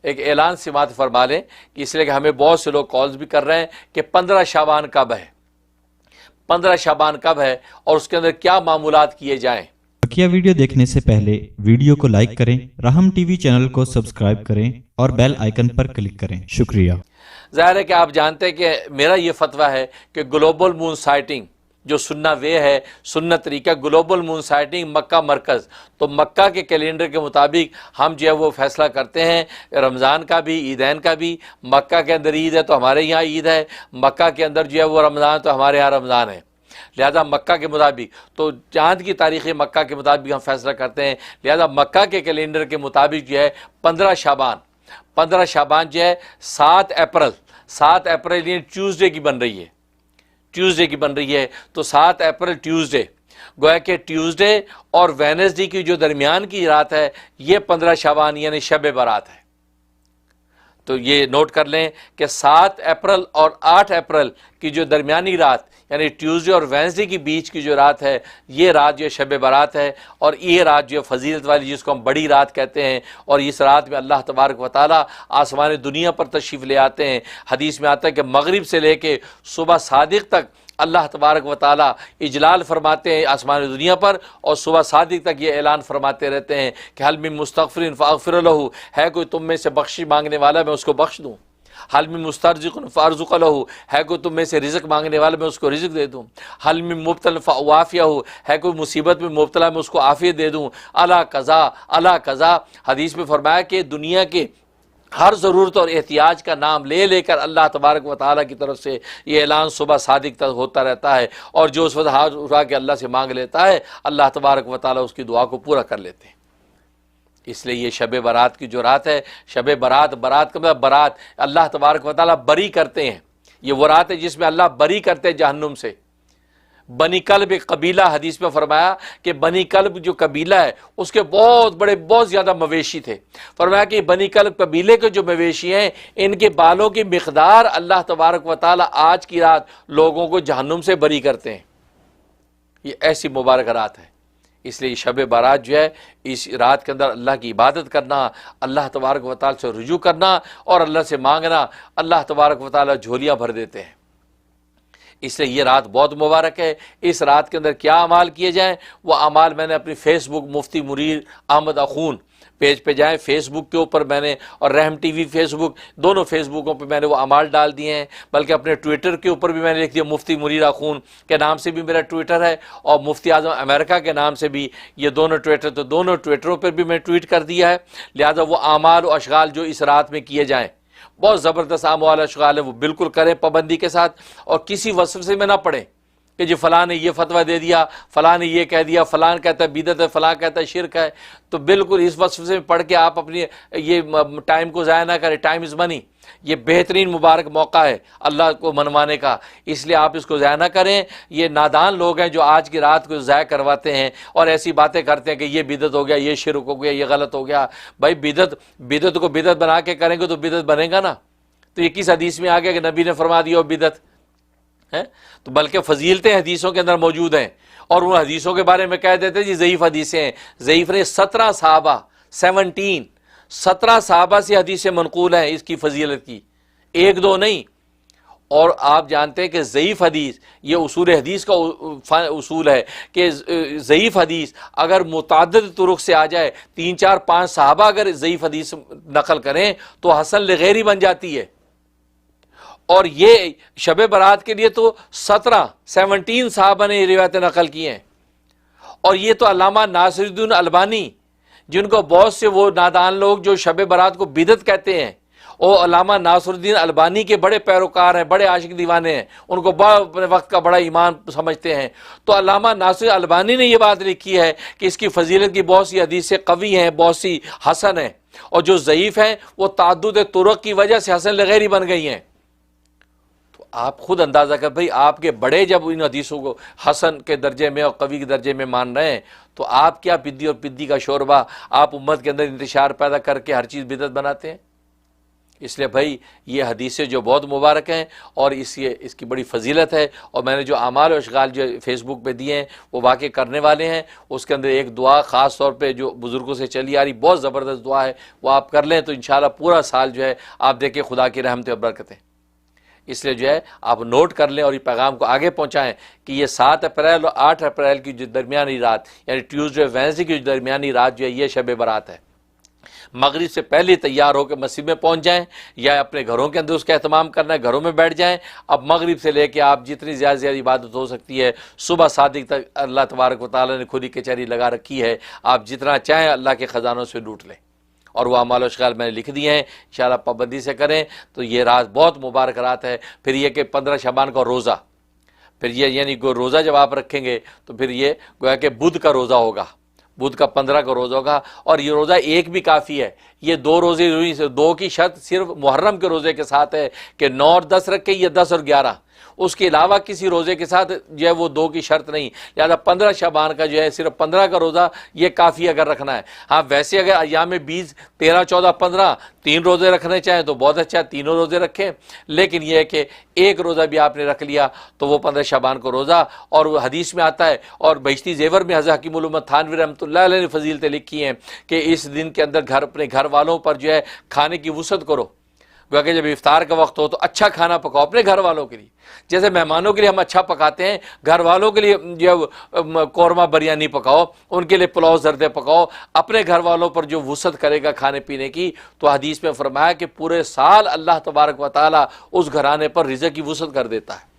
ایک اعلان سماعت فرما لیں کہ اس لیے کہ ہمیں بہت سے لوگ کالز بھی کر رہے ہیں کہ 15 شعبان کب ہے، 15 شعبان کب ہے اور اس کے اندر کیا معمولات کیے جائیں۔ بقیہ ویڈیو دیکھنے سے پہلے ویڈیو کو لائک کریں، رحم ٹی وی چینل کو سبسکرائب کریں اور بیل آئیکن پر کلک کریں۔ شکریہ۔ ظاہر ہے کہ آپ جانتے ہیں کہ میرا یہ فتویٰ ہے کہ گلوبل مون سائٹنگ جو سننا وے ہے، سننا طریقہ، گلوبل مون سائٹنگ مکہ مرکز، تو مکہ کے کیلنڈر کے مطابق ہم جو ہے وہ فیصلہ کرتے ہیں رمضان کا بھی، عیدین کا بھی۔ مکہ کے اندر عید ہے تو ہمارے یہاں عید ہے، مکہ کے اندر جو ہے وہ رمضان تو ہمارے یہاں رمضان ہے، لہذا مکہ کے مطابق تو چاند کی تاریخ مکہ کے مطابق ہم فیصلہ کرتے ہیں، لہذا مکہ کے کیلنڈر کے مطابق جو ہے 15 شعبان جو ہے 7 اپریل یہ ٹیوزڈے کی بن رہی ہے، تو 7 اپریل ٹیوزڈے، گویا کہ ٹیوزڈے اور وینسڈے کی جو درمیان کی رات ہے یہ 15 شعبان یعنی شب برات ہے۔ تو یہ نوٹ کر لیں کہ 7 اپریل اور 8 اپریل کی جو درمیانی رات یعنی ٹیوزڈے اور وینسڈے کی بیچ کی جو رات ہے یہ رات جو ہے شب برات ہے، اور یہ رات جو ہے فضیلت والی جس کو ہم بڑی رات کہتے ہیں، اور اس رات میں اللہ تبارک و تعالیٰ آسمان دنیا پر تشریف لے آتے ہیں۔ حدیث میں آتا ہے کہ مغرب سے لے کے صبح صادق تک اللہ تبارک و تعالیٰ اجلال فرماتے ہیں آسمان دنیا پر، اور صبح صادق تک یہ اعلان فرماتے رہتے ہیں کہ حل من مستغفر فاغفر لہ، ہے کوئی تم میں سے بخشش مانگنے والا میں اس کو بخش دوں، حل من مسترزق فارزق لہ، ہے کوئی تم میں سے رزق مانگنے والا میں اس کو رزق دے دوں، حل من مبتلا فاعافیہ، ہے کوئی مصیبت میں مبتلا میں اس کو عافیت دے دوں، الا قضا۔ حدیث میں فرمایا کہ دنیا کے ہر ضرورت اور احتیاج کا نام لے لے کر اللہ تبارک و تعالیٰ کی طرف سے یہ اعلان صبح صادق تک ہوتا رہتا ہے، اور جو اس وقت ہاتھ اٹھا کے اللہ سے مانگ لیتا ہے اللہ تبارک و تعالیٰ اس کی دعا کو پورا کر لیتے ہیں۔ اس لیے یہ شب برات کی جو رات ہے، شب برات کا مطلب برات، اللہ تبارک و تعالیٰ بری کرتے ہیں، یہ وہ رات ہے جس میں اللہ بری کرتے ہیں جہنم سے۔ بنی کلب ایک قبیلہ، حدیث میں فرمایا کہ بنی کلب جو قبیلہ ہے اس کے بہت زیادہ مویشی تھے، فرمایا کہ بنی کلب قبیلے کے جو مویشی ہیں ان کے بالوں کی مقدار اللہ تبارک و تعالیٰ آج کی رات لوگوں کو جہنم سے بری کرتے ہیں۔ یہ ایسی مبارک رات ہے، اس لیے شب برات جو ہے اس رات کے اندر اللہ کی عبادت کرنا، اللہ تبارک و تعالیٰ سے رجوع کرنا اور اللہ سے مانگنا، اللہ تبارک و تعالیٰ جھولیاں بھر دیتے ہیں۔ اس لیے یہ رات بہت مبارک ہے۔ اس رات کے اندر کیا اعمال کیے جائیں، وہ اعمال میں نے اپنی فیس بک مفتی منیر احمد اخون پیج پہ جائیں، فیس بک کے اوپر میں نے، اور رحم ٹی وی فیس بک، دونوں فیس بکوں پہ میں نے وہ اعمال ڈال دیے ہیں، بلکہ اپنے ٹویٹر کے اوپر بھی میں نے لکھ دیا، مفتی منیر اخون کے نام سے بھی میرا ٹویٹر ہے، اور مفتی اعظم امریکہ کے نام سے بھی یہ دونوں ٹویٹر، تو دونوں ٹویٹروں پر بھی میں ٹویٹ کر دیا ہے۔ لہذا وہ اعمال و اشغال جو اس رات میں کیے جائیں، بہت زبردست اعمال و اشغال ہے، وہ بالکل کریں پابندی کے ساتھ، اور کسی وسوسے میں نہ پڑیں کہ جی فلاں نے یہ فتویٰ دے دیا، فلاں نے یہ کہہ دیا، فلاں کہتا ہے بدعت ہے، فلاں کہتا ہے شرک ہے، تو بالکل اس وسوسے میں پڑھ کے آپ اپنی یہ ٹائم کو ضائع نہ کریں۔ ٹائم از منی، یہ بہترین مبارک موقع ہے اللہ کو منوانے کا، اس لیے آپ اس کو ضائع نہ کریں۔ یہ نادان لوگ ہیں جو آج کی رات کو ضائع کرواتے ہیں اور ایسی باتیں کرتے ہیں کہ یہ بدعت ہو گیا، یہ شرک ہو گیا، یہ غلط ہو گیا۔ بھائی بدعت کو بدعت بنا کے کریں گے تو بدعت بنے گا نا، تو یہ کس حدیث میں آ گیا کہ نبی نے فرما دیا بدعت ہے؟ تو بلکہ فضیلتیں حدیثوں کے اندر موجود ہیں، اور ان حدیثوں کے بارے میں کہہ دیتے جی ضعیف حدیثیں ہیں۔ ضعیف نے 17 صحابہ 17 صحابہ سے حدیثیں منقول ہیں اس کی فضیلت کی، ایک دو نہیں۔ اور آپ جانتے ہیں کہ ضعیف حدیث یہ اصول حدیث کا اصول ہے کہ ضعیف حدیث اگر متعدد طرق سے آ جائے، 3 4 5 صحابہ اگر ضعیف حدیث نقل کریں تو حسن لغیری بن جاتی ہے۔ اور یہ شب برات کے لیے تو 17 صحابہ نے یہ روایتیں نقل کی ہیں، اور یہ تو علامہ ناصر الدین البانی، جن کو بہت سے وہ نادان لوگ جو شب برات کو بدعت کہتے ہیں، وہ علامہ ناصر الدین البانی کے بڑے پیروکار ہیں، بڑے عاشق دیوانے ہیں، ان کو اپنے وقت کا بڑا ایمان سمجھتے ہیں۔ تو علامہ ناصر البانی نے یہ بات لکھی ہے کہ اس کی فضیلت کی بہت سی حدیثیں قوی ہیں، بہت سی حسن ہیں، اور جو ضعیف ہیں وہ تعدد طرق کی وجہ سے حسن لغیری بن گئی ہیں۔ آپ خود اندازہ کر بھئی، آپ کے بڑے جب ان حدیثوں کو حسن کے درجے میں اور قوی کے درجے میں مان رہے ہیں تو آپ کیا پدی اور پدی کا شوربہ آپ امت کے اندر انتشار پیدا کر کے ہر چیز بدعت بناتے ہیں؟ اس لیے بھائی یہ حدیثیں جو بہت مبارک ہیں اور اس کی بڑی فضیلت ہے، اور میں نے جو اعمال و اشغال جو فیس بک پہ دیے ہیں وہ واقع کرنے والے ہیں، اس کے اندر ایک دعا خاص طور پہ جو بزرگوں سے چلی آ رہی بہت زبردست دعا ہے، وہ آپ کر لیں تو انشاءاللہ پورا سال جو ہے آپ دیکھیں خدا کی رحمتیں اور برکتیں۔ اس لیے جو ہے آپ نوٹ کر لیں اور یہ پیغام کو آگے پہنچائیں کہ یہ 7 اپریل اور 8 اپریل کی جو درمیانی رات، یعنی ٹیوزڈے وینسڈے کی جو درمیانی رات جو ہے یہ شب برات ہے۔ مغرب سے پہلے تیار ہو کے مسجد میں پہنچ جائیں، یا اپنے گھروں کے اندر اس کا اہتمام کرنا ہے، گھروں میں بیٹھ جائیں۔ اب مغرب سے لے کے آپ جتنی زیادہ زیادہ عبادت ہو سکتی ہے، صبح صادق تک اللہ تبارک و تعالیٰ نے کھلی کچہری لگا رکھی ہے، آپ جتنا چاہیں اللہ کے خزانوں سے لوٹ لیں، اور وہ اعمال و اشغال میں نے لکھ دیے ہیں، انشاءاللہ پابندی سے کریں تو یہ رات بہت مبارک رات ہے۔ پھر یہ کہ 15 شعبان کا روزہ، پھر یہ یعنی روزہ جب آپ رکھیں گے تو پھر یہ گویا کہ بدھ کا روزہ ہوگا، بدھ کا 15 کا روزہ ہوگا، اور یہ روزہ ایک بھی کافی ہے، یہ 2 روزے ضروری سے 2 کی شرط صرف محرم کے روزے کے ساتھ ہے کہ 9 اور 10 رکھے، یہ 10 اور 11، اس کے علاوہ کسی روزے کے ساتھ جو ہے وہ 2 کی شرط نہیں، لہٰذا 15 شعبان کا جو ہے صرف 15 کا روزہ یہ کافی اگر رکھنا ہے۔ ہاں ویسے اگر ایام 20 13 14 15 3 روزے رکھنے چاہیں تو بہت اچھا، تینوں روزے رکھیں، لیکن یہ ہے کہ ایک روزہ بھی آپ نے رکھ لیا تو وہ 15 شعبان کو روزہ، اور وہ حدیث میں آتا ہے، اور بہشتی زیور میں حضرت حکیم الامت تھانوی رحمۃ اللہ علیہ نے فضیلتیں لکھی ہیں کہ اس دن کے اندر اپنے گھر والوں پر جو ہے کھانے کی وسعت کرو، گویا کہ جب افطار کا وقت ہو تو اچھا کھانا پکاؤ اپنے گھر والوں کے لیے، جیسے مہمانوں کے لیے ہم اچھا پکاتے ہیں، گھر والوں کے لیے جو قورمہ بریانی پکاؤ، ان کے لیے پلاؤ زردے پکاؤ، اپنے گھر والوں پر جو وسعت کرے گا کھانے پینے کی، تو حدیث میں فرمایا کہ پورے سال اللہ تبارک و تعالیٰ اس گھرانے پر رزق کی وسعت کر دیتا ہے۔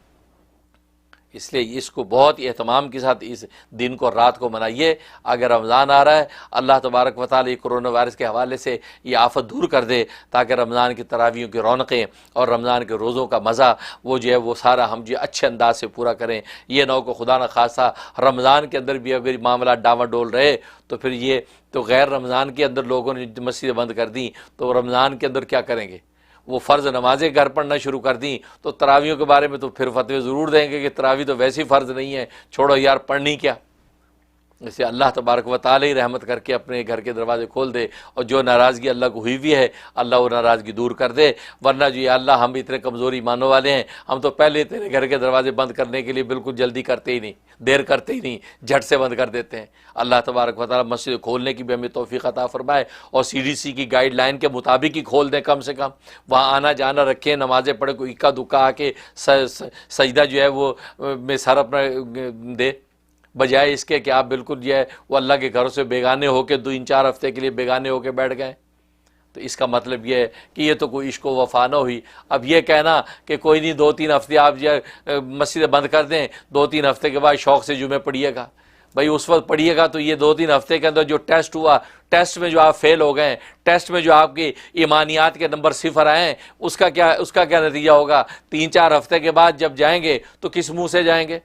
اس لیے اس کو بہت ہی اہتمام کے ساتھ اس دن کو رات کو منائیے۔ اگر رمضان آ رہا ہے، اللہ تبارک و تعالیٰ کرونا وائرس کے حوالے سے یہ آفت دور کر دے، تاکہ رمضان کی تراویحوں کی رونقیں اور رمضان کے روزوں کا مزہ وہ جو ہے وہ سارا ہم جو اچھے انداز سے پورا کریں۔ یہ نہ ہو کہ خدا نہ خواستہ رمضان کے اندر بھی اگر معاملات ڈاواں ڈول رہے تو پھر یہ تو غیر رمضان کے اندر لوگوں نے مسجدیں بند کر دیں تو رمضان کے اندر کیا کریں گے؟ وہ فرض نمازیں گھر پڑھنا شروع کر دیں تو تراویحوں کے بارے میں تو پھر فتوے ضرور دیں گے کہ تراویح تو ویسی فرض نہیں ہے، چھوڑو یار پڑھنی کیا۔ اسے اللہ تبارک و تعالی رحمت کر کے اپنے گھر کے دروازے کھول دے، اور جو ناراضگی اللہ کو ہوئی ہوئی ہے اللہ وہ ناراضگی دور کر دے، ورنہ جو یا اللہ ہم اتنے کمزور ایمانوں والے ہیں، ہم تو پہلے تیرے گھر کے دروازے بند کرنے کے لیے بالکل جلدی کرتے ہی نہیں، دیر کرتے ہی نہیں، جھٹ سے بند کر دیتے ہیں۔ اللہ تبارک و تعالی مسجد کھولنے کی بھی ہمیں توفیق عطا فرمائے، اور CDC کی گائیڈ لائن کے مطابق ہی کھول دیں، کم سے کم وہاں آنا جانا رکھیں، نمازیں پڑھے، کوئی اکا دکا آ کے سجدہ جو ہے وہ میں سر اپنا دے، بجائے اس کے کہ آپ بالکل جو ہے وہ اللہ کے گھروں سے بیگانے ہو کے 2-4 ہفتے کے لیے بیگانے ہو کے بیٹھ گئے۔ تو اس کا مطلب یہ ہے کہ یہ تو کوئی عشق و وفا نہ ہوئی۔ اب یہ کہنا کہ کوئی نہیں 2-3 ہفتے آپ جو ہے مسجدیں بند کر دیں، 2-3 ہفتے کے بعد شوق سے جمعے پڑھیے گا، بھائی اس وقت پڑھیے گا تو یہ 2-3 ہفتے کے اندر جو ٹیسٹ ہوا، ٹیسٹ میں جو آپ فیل ہو گئے، ٹیسٹ میں جو آپ کی ایمانیات کے نمبر 0 آئے ہیں، اس کا کیا نتیجہ ہوگا؟ 3-4 ہفتے کے بعد جب جائیں گے تو کس منہ سے جائیں گے؟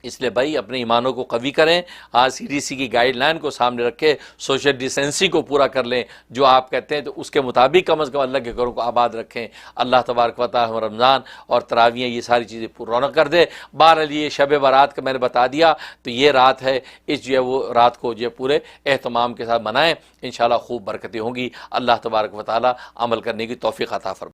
اس لیے بھائی اپنے ایمانوں کو قوی کریں، آج CDC کی گائیڈ لائن کو سامنے رکھے، سوشل ڈسٹینسنگ کو پورا کر لیں، جو آپ کہتے ہیں تو اس کے مطابق کم از کم اللہ کے گھروں کو آباد رکھیں۔ اللہ تبارک و تعالی رمضان اور تراویحیں یہ ساری چیزیں پر رونق کر دے۔ بہرحال یہ شب برات کا میں نے بتا دیا، تو یہ رات ہے، اس جو ہے وہ رات کو جو ہے پورے اہتمام کے ساتھ منائیں، انشاءاللہ خوب برکتیں ہوں گی۔ اللہ تبارک و تعالی عمل کرنے کی توفیق عطا فرمائے۔